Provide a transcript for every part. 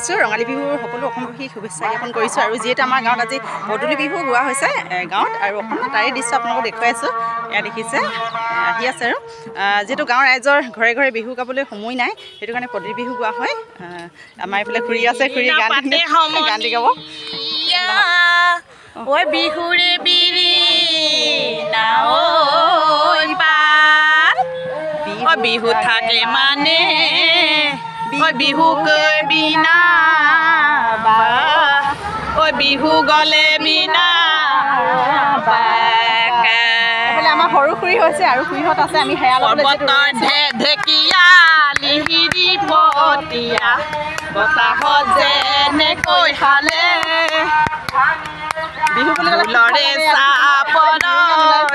জনাইছোঁ ৰঙালী বিহুৰ সকলো অসমবাসীক শুভেচ্ছা জ্ঞাপন কৰিছোঁ আৰু যিহেতু আমাৰ গাঁৱত আজি পদূলি বিহু গোৱা হৈছে গাঁৱত আৰু অসমত তাৰে দৃশ্য আপোনালোকক দেখুৱাই আছোঁ এয়া দেখিছে আহি আছে আৰু যিহেতু গাঁৱৰ ৰাইজৰ ঘৰে ঘৰে বিহু গাবলৈ সময় নাই সেইটো কাৰণে পদূলি বিহু গোৱা হয় আমাৰ এইফালে খুৰী আছে খুৰী গান দি গাব ঐ বিহুৰে বিৰি নাঐ পাত ঐ বিহু থাকে মানে ঐ বিহু বিনা ঐ বিহু গলে বিনা আমাৰ সৰু খুৰী হৈছে আৰু খুৰীহঁত আছে আমি সেয়া পৰ্বতৰ ঢেকীয়া লিহিৰি পতীয়া বতাহত যেনেকৈ হালে বিহু বুলি লৰে চাপৰ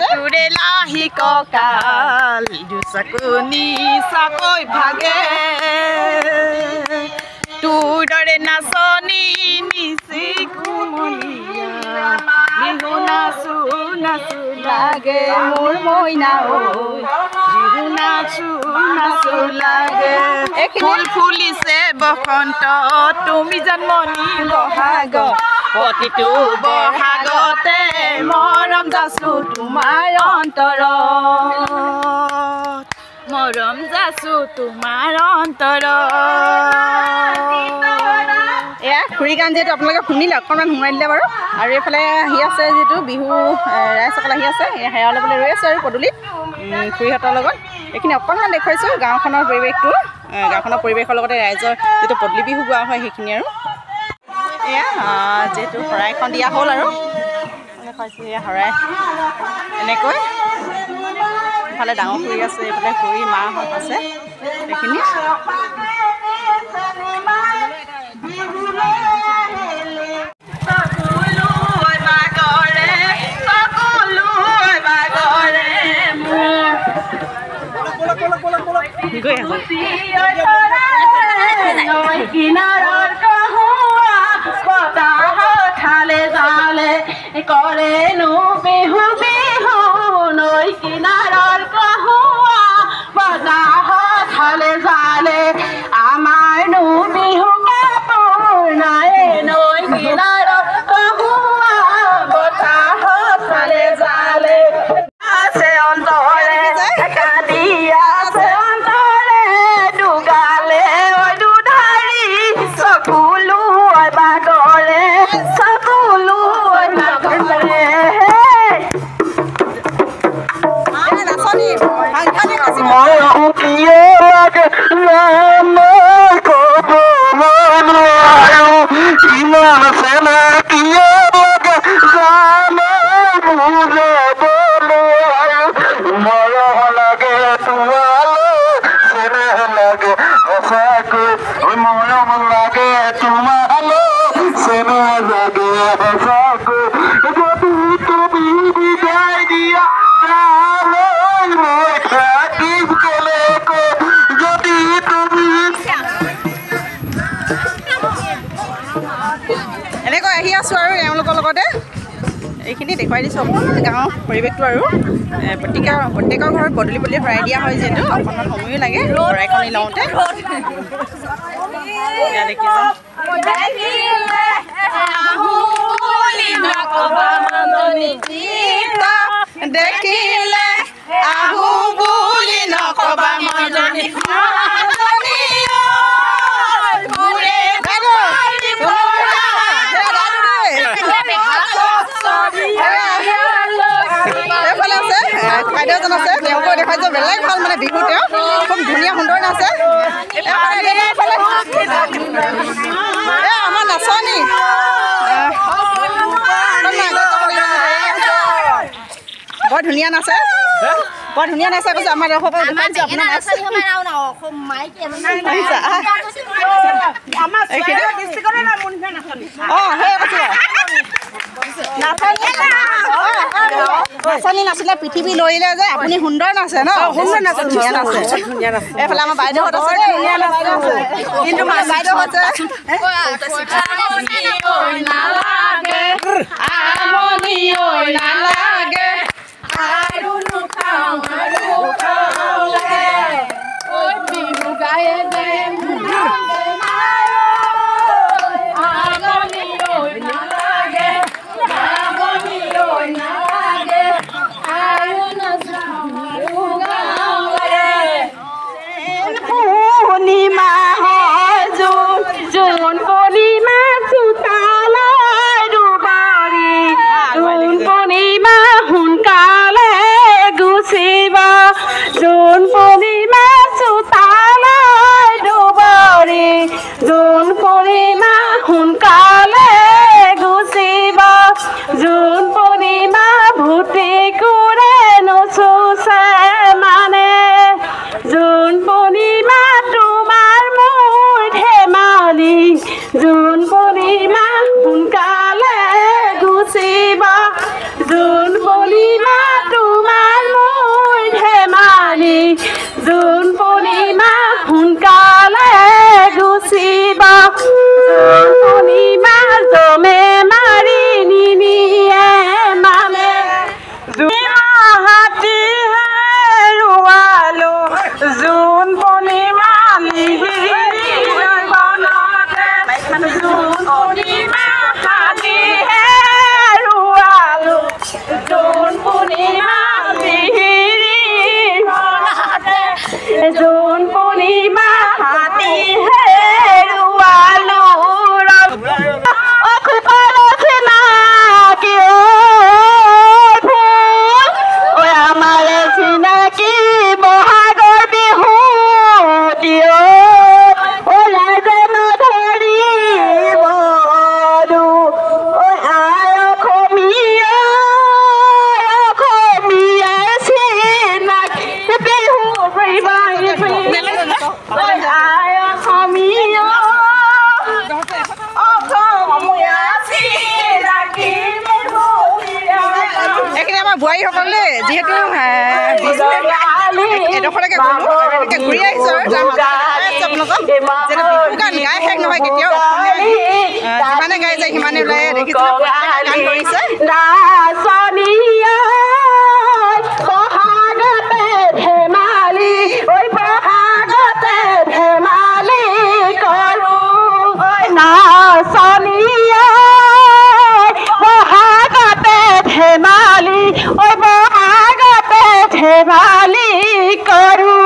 তোৰে লাহি কঁকাল দুচকুনি চাকৈ ভাগে তোৰ দৰে নাচনী নিচি কুমলীয়া বিহু নাচো নাচো লাগে মোৰ মইনা বিহু নাচো নাচো লাগে ফুল ফুলিছে বসন্ত তুমি জন্মনি বহাগ প্ৰতিটো বহাগতে মৰম যাচো তোমাৰ অন্তৰত মৰম যাচো তোমাৰ অন্তৰত এয়া খুৰী গান যিহেতু আপোনালোকে শুনিলে অকণমান সোমাই দিলে বাৰু আৰু এইফালে আহি আছে যিহেতু বিহু ৰাইজসকল আহি আছে সেয়া ল'বলৈ ৰৈ আছোঁ আৰু পদূলিত খুৰীহঁতৰ লগত এইখিনি অকণমান দেখুৱাইছোঁ গাঁওখনৰ পৰিৱেশটো গাঁওখনৰ পৰিৱেশৰ লগতে ৰাইজৰ যিটো পদূলি বিহু গোৱা হয় সেইখিনি আৰু এয়া যিহেতু শৰাইখন দিয়া হ'ল আৰু দেখুৱাইছোঁ এয়া শৰাই এনেকৈ ইফালে ডাঙৰ খুৰী আছে এইফালে খুৰী মাহঁত আছে সেইখিনি গৈ আছোঁ কৰেনো বিহু বিহু নৈ কিনাৰৰ কহুৱা বতাহত হালে জালে আমাৰনো বিহু কাপোৰ নাই নৈ কিনাৰৰ কহুৱা বতাহত হালে জালে আছে অন্তৰে কান্দি আছে অন্তৰে দুগালে দুধাৰি চকুলো বাগৰে চকুলো এনেকৈ আহি আছোঁ আৰু এওঁলোকৰ লগতে এইখিনি দেখুৱাই দিছোঁ অকণমান গাঁৱৰ পৰিৱেশটো আৰু প্ৰত্যেকৰ ঘৰত পদূলি শৰাই দিয়া হয় যিহেতু অকণমান সময়ো লাগে শৰাইখনি লওঁতে দেখিছোঁ দেখিলে আহো বুলি নকবা মাজনী বাইদেউজন আছে তেওঁকো দেখুৱাইছোঁ বেলেগ ভাল মানে বিহু তেওঁ খুব ধুনীয়া সুন্দৰ নাচে আমাৰ নাচনী বৰ ধুনীয়া নাচে কৈছোঁ আমাৰ দৰ্শকক দেখুৱাইছোঁ আপোনাৰ নাচনী নাছিলে পৃথিৱী লৰিলে যে আপুনি সুন্দৰ নাচে ন ধুনীয়া নাচে এইফালে আমাৰ বাইদেউহঁত আছে কিন্তু বাইদেউহঁত বোৱাৰীসকলে যিহেতু এডোখৰলৈকে গ'লোঁ আৰু এনেকৈ ঘূৰি আহিছোঁ আৰু তাৰ মাজত আপোনালোকক যিহেতু বিহু গান গাই শেষ নহয় কেতিয়াও যিমানে গাই যায় সিমানে ওলাই দেখিছিলোঁ গান কৰিছে ধেমালি কৰো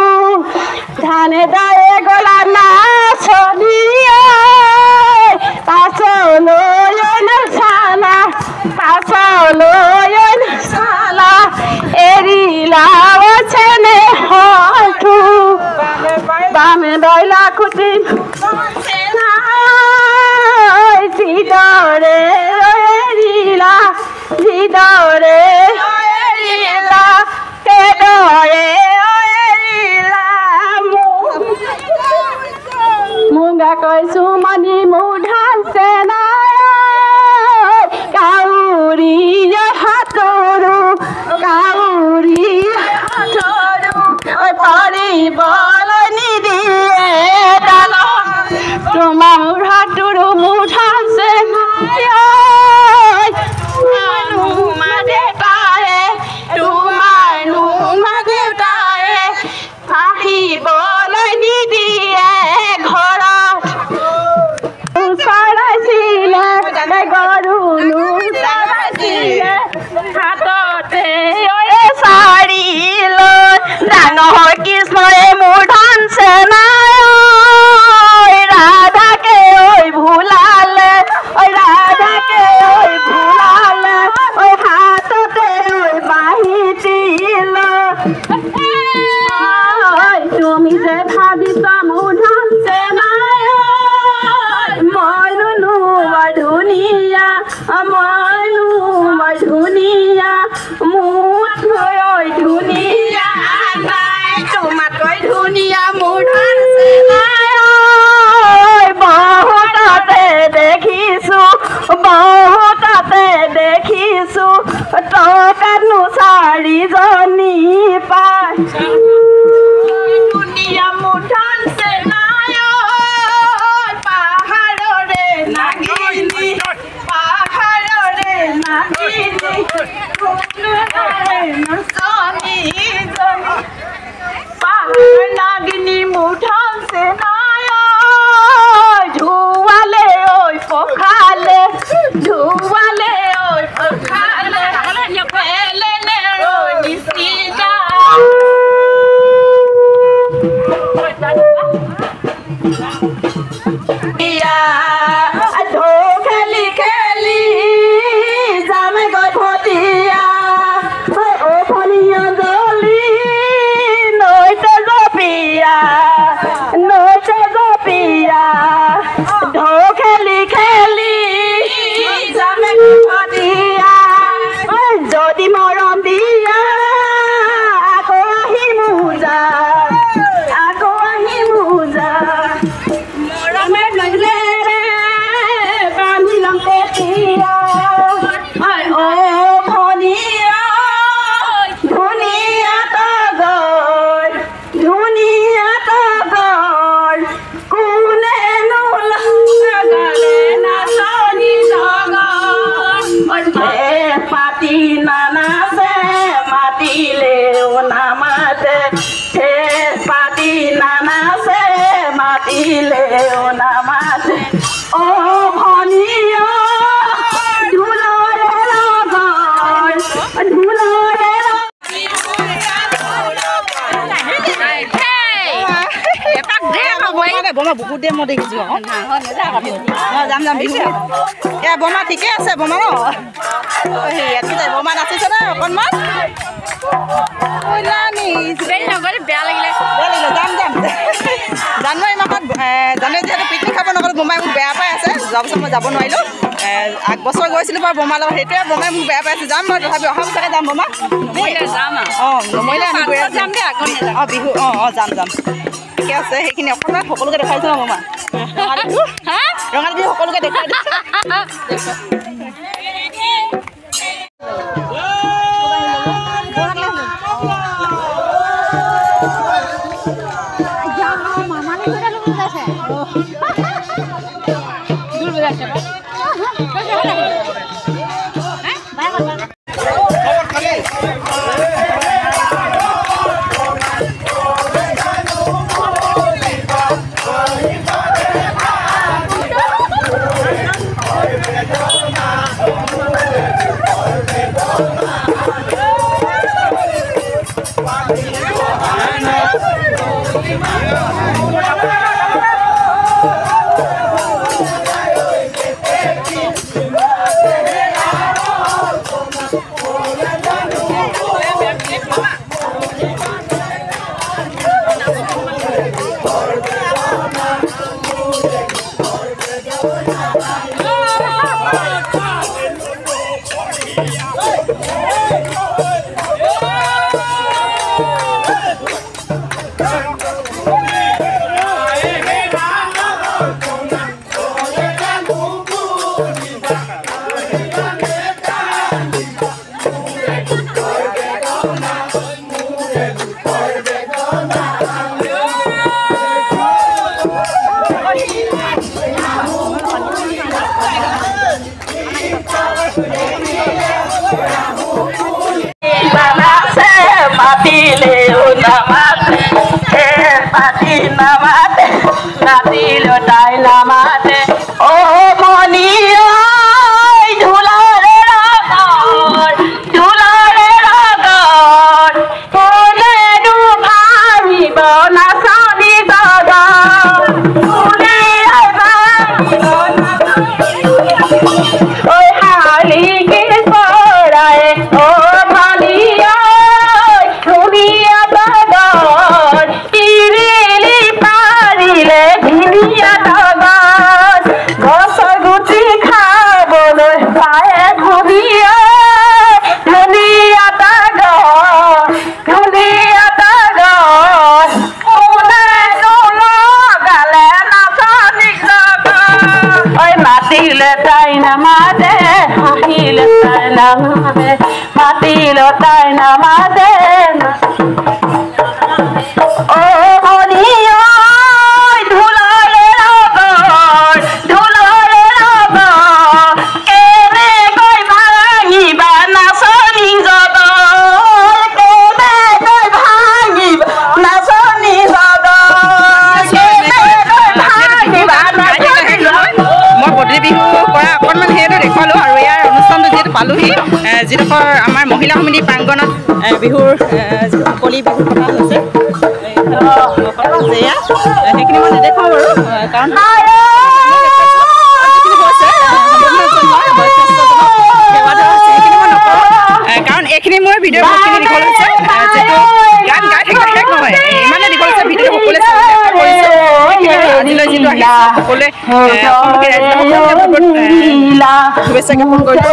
ধানে দায়ে গলা নাচনীয়ে পাছলৈ নাচালা এৰিলা চেনে হয়তো বামে দৈলা খুটি যিদৰে এৰিলা যিদৰে মুগা কৈছো মানি মুধাছে নাই কাউৰী হাতৰো পাৰিবলৈ নিদিয়ে তোমাৰ মোৰ হাতৰো মুধাছে কৃষ্ণয়ে মোৰ ধানছে নাই ৰাধাকে ঐ ভুলালে ৰাধাকে ঐ ভুলালে হাততে ঐ বাঁহী দিল তুমি যে ভাবিছা মোৰ ধানছে নাই মইনো ধুনীয়া ধুনীয়া মোৰ ধুনীয়া তোমাতকৈ ধুনীয়া মোৰ ধানছে নাই বহুততে দেখিছো টকানো চাৰিজনী পাই ধুনীয়া মোৰ ধানছে নাই পাহাৰৰে নাগিনী নাগিনী মোৰ ধানছে নাই ধুৱালে ঐ পখালে ধুৱালে ঐ পখালে নিচিতা খেলি খেলি যাম গভতীয়া খেলি খেলি যদি মৰম দিয়া আকৌ আহি মোজা মৰমে লাগিলে বান্ধি লম তেতিয়া অ ভনীয়া ধুনীয়া তগৰ কোনেনো লগালে নাচনী জগৰ পাতি নানাচে মাতিলেও নামাতে পাতি নানাচে মাতিলেও নামাতে অ ভনীয়া ঢোলৰে লগৰ বমা বহুত দেৰি মই দেখিছোঁ যাম বিহু বমা ঠিকে আছে বমা ন ইয়াত বমা নাচিছে নাই অকণমান বেয়া লাগিলে যাম জানুৱাৰী মাহত জানুৱাৰী যিহেতু পিকনিক খাব নগ'লো বোমাই মোক বেয়া পাই আছে যোৱা বছৰ মই যাব নোৱাৰিলোঁ আগবছৰ গৈছিলোঁ বাৰু বোমাৰ লগত সেইটোৱে বোমাই মোক বেয়া পাই আছে যাম বাৰু তথাপি অহা বছৰকে যাম বোমা নমৰিলে আমি গৈ যাম দেই বিহু যাম ঠিকে আছে সেইখিনি অকণমান সকলোকে দেখাইছোঁ ন বোমা ৰঙালী বিহু সকলোকে দেখাই দিছোঁ পালোহি যিডোখৰ আমাৰ মহিলা সমিতি প্ৰাংগণত বিহুৰ কলি বিহু পতা হৈছে সেইখিনি মই নেদেখাওঁ বাৰু কাৰণ কাৰণ এইখিনি মোৰ ভিডিঅ' বহুতখিনি দীঘল হৈছে যিটো গান গাই থাকিলে শেষ নহয় ইমানে দীঘল হৈছে ভিডিঅ'টো সকলোৱে আজিলৈ যিটো আহিছে সকলোৱে শুভেচ্ছা জ্ঞাপন কৰিলোঁ।